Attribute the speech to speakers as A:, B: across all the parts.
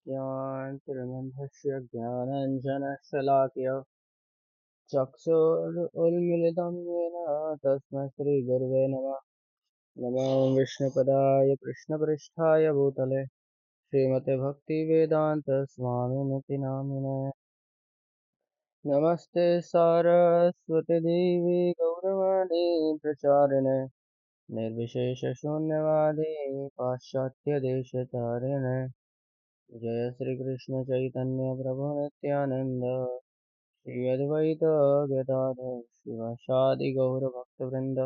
A: ज्ञानतिरन्धस्य ज्ञानाञ्जनशलाकया चक्षुरुन्मिलितं येन तस्मै श्रीगुरुवे नमः। नमो विष्णुपदाय कृष्णपृष्ठाय भूतले श्रीमते भक्तिवेदान्तस्वामिनिति नामिने। नमस्ते सारस्वती देवी गौरवाणी प्रचारिणे निर्विशेषशून्यवादी पाश्चात्यदेशतारिणे। जय श्री कृष्ण चैतन्य प्रभु नित्यानंद श्री अद्वैत गदाधर शिवासादि गौर भक्तवृंद।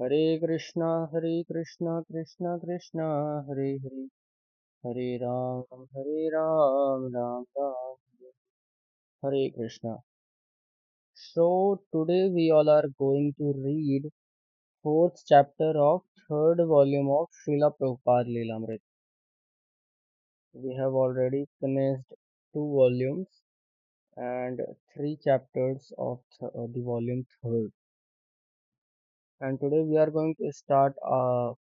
A: हरे कृष्णा कृष्णा कृष्णा हरे हरे, हरे Ram Ram Ram Hare Hare Krishna. So today we all are going to read fourth chapter of third volume of Srila Prabhupada Lilamrita. We have already finished two volumes and three chapters of the volume third. And today we are going to start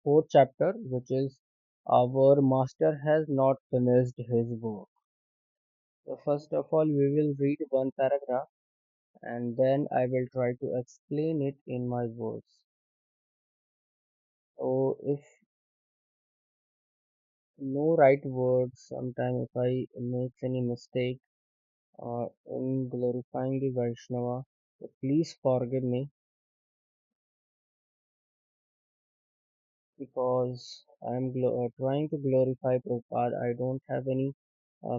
A: fourth chapter, which is our master has not finished his work. So first of all, we will read one paragraph and then I will try to explain it in my words. So if no right words, sometime if I make any mistake in glorifying the Vaishnava, so please forgive me because I am trying to glorify Prabhupada. I don't have any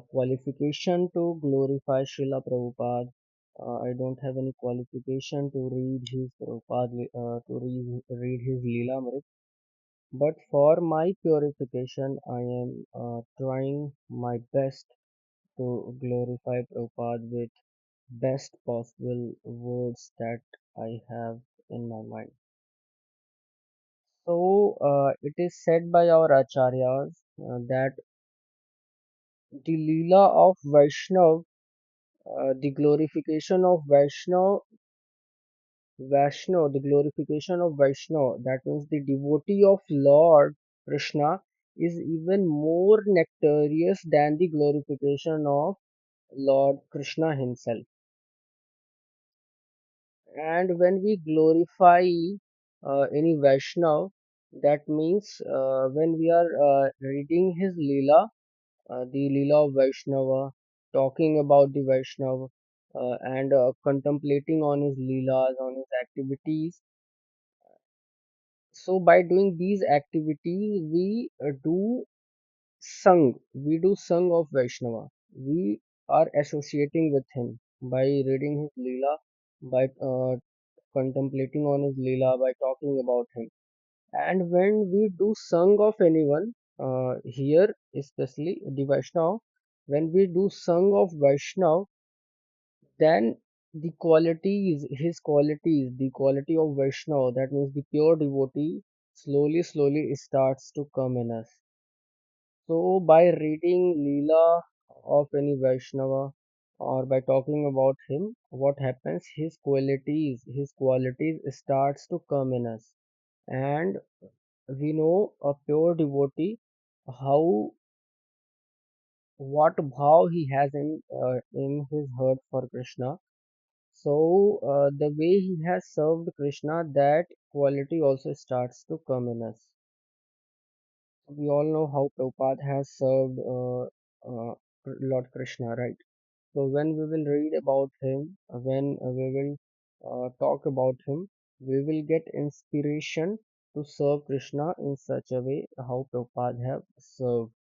A: qualification to glorify Srila Prabhupada. I don't have any qualification to read his Prabhupada, read his Leelamrit. But for my purification, I am trying my best to glorify Prabhupada with best possible words that I have in my mind. So it is said by our acharyas that the Leela of Vaishnav, the glorification of Vaishnav, the glorification of Vaishnav, that means the devotee of Lord Krishna, is even more nectarious than the glorification of Lord Krishna himself. And when we glorify any Vaishnav, that means when we are reading his Leela, the Leela of Vaishnava, talking about the Vaishnava, and contemplating on his Leelas, on his activities. So by doing these activities, we do sung of Vaishnava. We are associating with him by reading his Leela, by contemplating on his Leela, by talking about him. And when we do sung of anyone, here especially the Vaishnav, when we do sung of Vaishnav, then the quality of Vaishnav, that means the pure devotee, slowly starts to come in us. So by reading Leela of any Vaishnava or by talking about him, what happens? His qualities starts to come in us, and we know a pure devotee how what bhav he has in his heart for Krishna. So the way he has served Krishna, that quality also starts to come in us. We all know how Prabhupada has served Lord Krishna, right? So when we will read about him, when we will talk about him, we will get inspiration to serve Krishna in such a way how Prabhupada have served.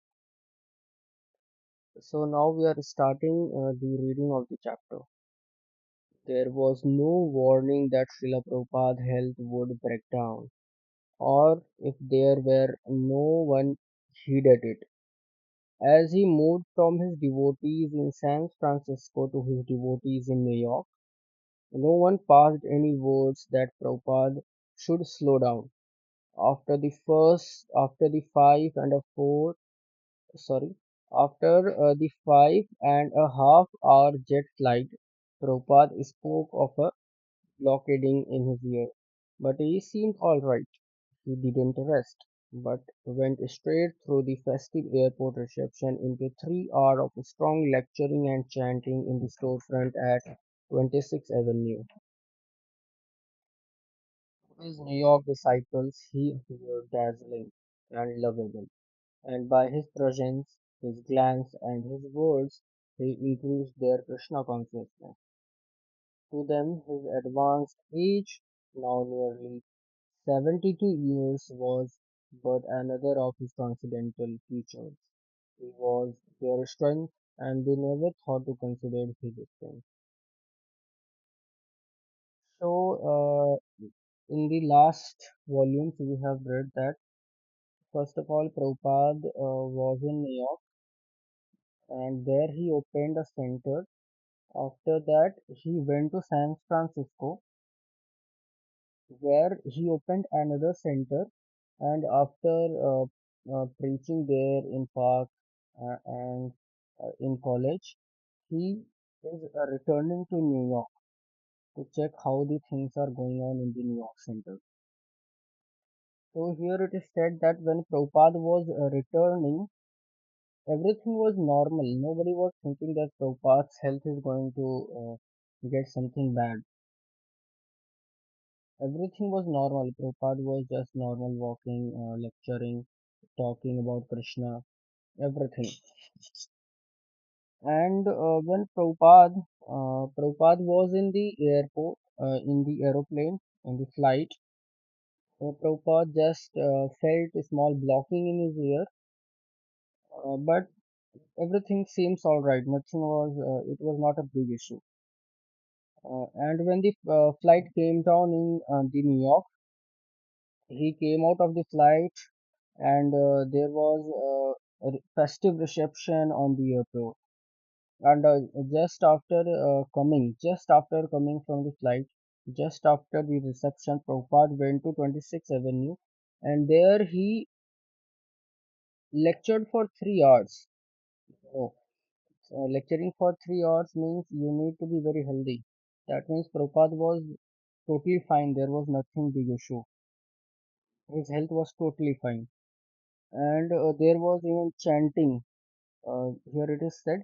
A: So now we are starting the reading of the chapter. There was no warning that Srila Prabhupada's health would break down, or if there were, no one heeded it. As he moved from his devotees in San Francisco to his devotees in New York, no one passed any words that Prabhupada should slow down. After the 5.5 hour jet flight, Prabhupada spoke of a blockading in his ear. But he seemed alright. He didn't rest. but went straight through the festive airport reception into 3 hours of strong lecturing and chanting in the storefront at 26th Avenue. His New York disciples he appeared dazzling and lovable, and by his presence, his glance, and his words, he increased their Krishna consciousness. To them, his advanced age, now nearly 72 years, was but another of his transcendental features. He was their strength, and they never thought to consider his strength. So, in the last volumes, we have read that first of all, Prabhupada was in New York, and there he opened a center. After that, he went to San Francisco, where he opened another center. And after preaching there in park and in college, he is returning to New York to check how the things are going on in the New York Center. So here it is said that when Prabhupada was returning, everything was normal. Nobody was thinking that Prabhupada's health is going to get something bad. Everything was normal. Prabhupada was just normal walking, lecturing, talking about Krishna, everything. And when Prabhupada was in the airport, in the aeroplane, in the flight, Prabhupada just felt a small blocking in his ear, but everything seems all right. Nothing was, it was not a big issue. And when the flight came down in the New York, he came out of the flight, and there was a festive reception on the airport. And just after coming from the flight, just after the reception, Prabhupada went to 26th Avenue, and there he lectured for 3 hours. Oh, lecturing for 3 hours means you need to be very healthy. That means Prabhupada was totally fine. There was nothing big issue. His health was totally fine. And there was even chanting. Here it is said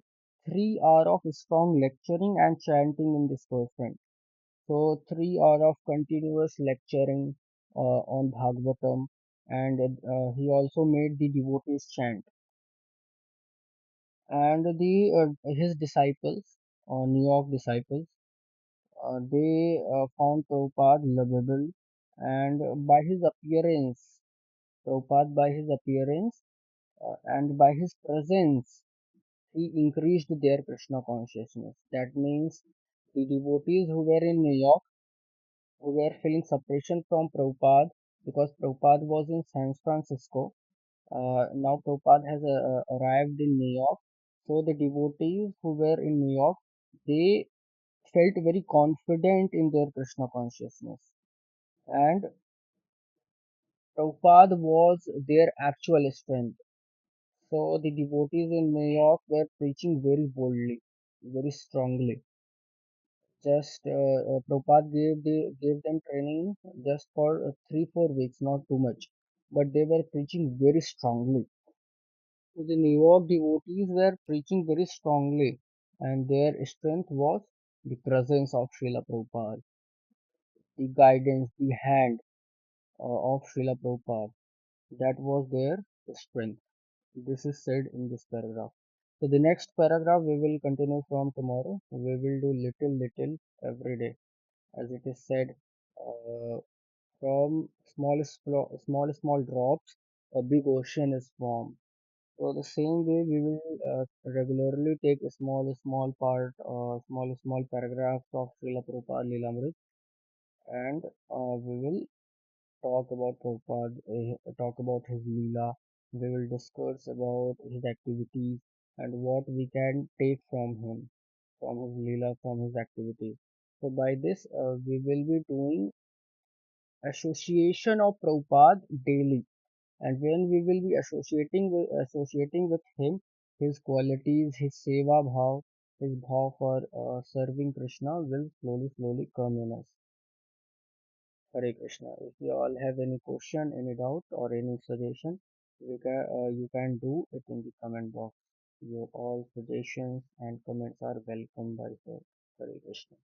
A: 3 hours of strong lecturing and chanting in this person. So 3 hours of continuous lecturing on Bhagavatam, and he also made the devotees chant. And the his disciples, New York disciples, they found Prabhupada lovable, and by his appearance, Prabhupada by his appearance and by his presence, he increased their Krishna consciousness. That means the devotees who were in New York, who were feeling separation from Prabhupada because Prabhupada was in San Francisco. Now Prabhupada has arrived in New York. So the devotees who were in New York, they felt very confident in their Krishna consciousness. And Prabhupada was their actual strength. So the devotees in New York were preaching very boldly, very strongly. Just Prabhupada gave them training just for 3 4 weeks, not too much, but they were preaching very strongly. So the New York devotees were preaching very strongly, and their strength was the presence of Srila Prabhupada, the guidance, the hand of Srila Prabhupada. That was their strength. This is said in this paragraph. So the next paragraph we will continue from tomorrow. We will do little every day, as it is said. Uh, from small drops, a big ocean is formed. So the same way we will regularly take a small paragraphs of Srila Prabhupada Lilamrita, and we will talk about Prabhupada, talk about his Leela. We will discuss about his activities and what we can take from his Leela, from his activities. So by this, we will be doing association of Prabhupada daily, and when we will be associating with him, his qualities, his seva bhav, his bhav for serving Krishna will slowly come in us. Hare Krishna. If you all have any question, any doubt, or any suggestion, you can do it in the comment box. Your all suggestions and comments are welcome by sir. Hare Krishna.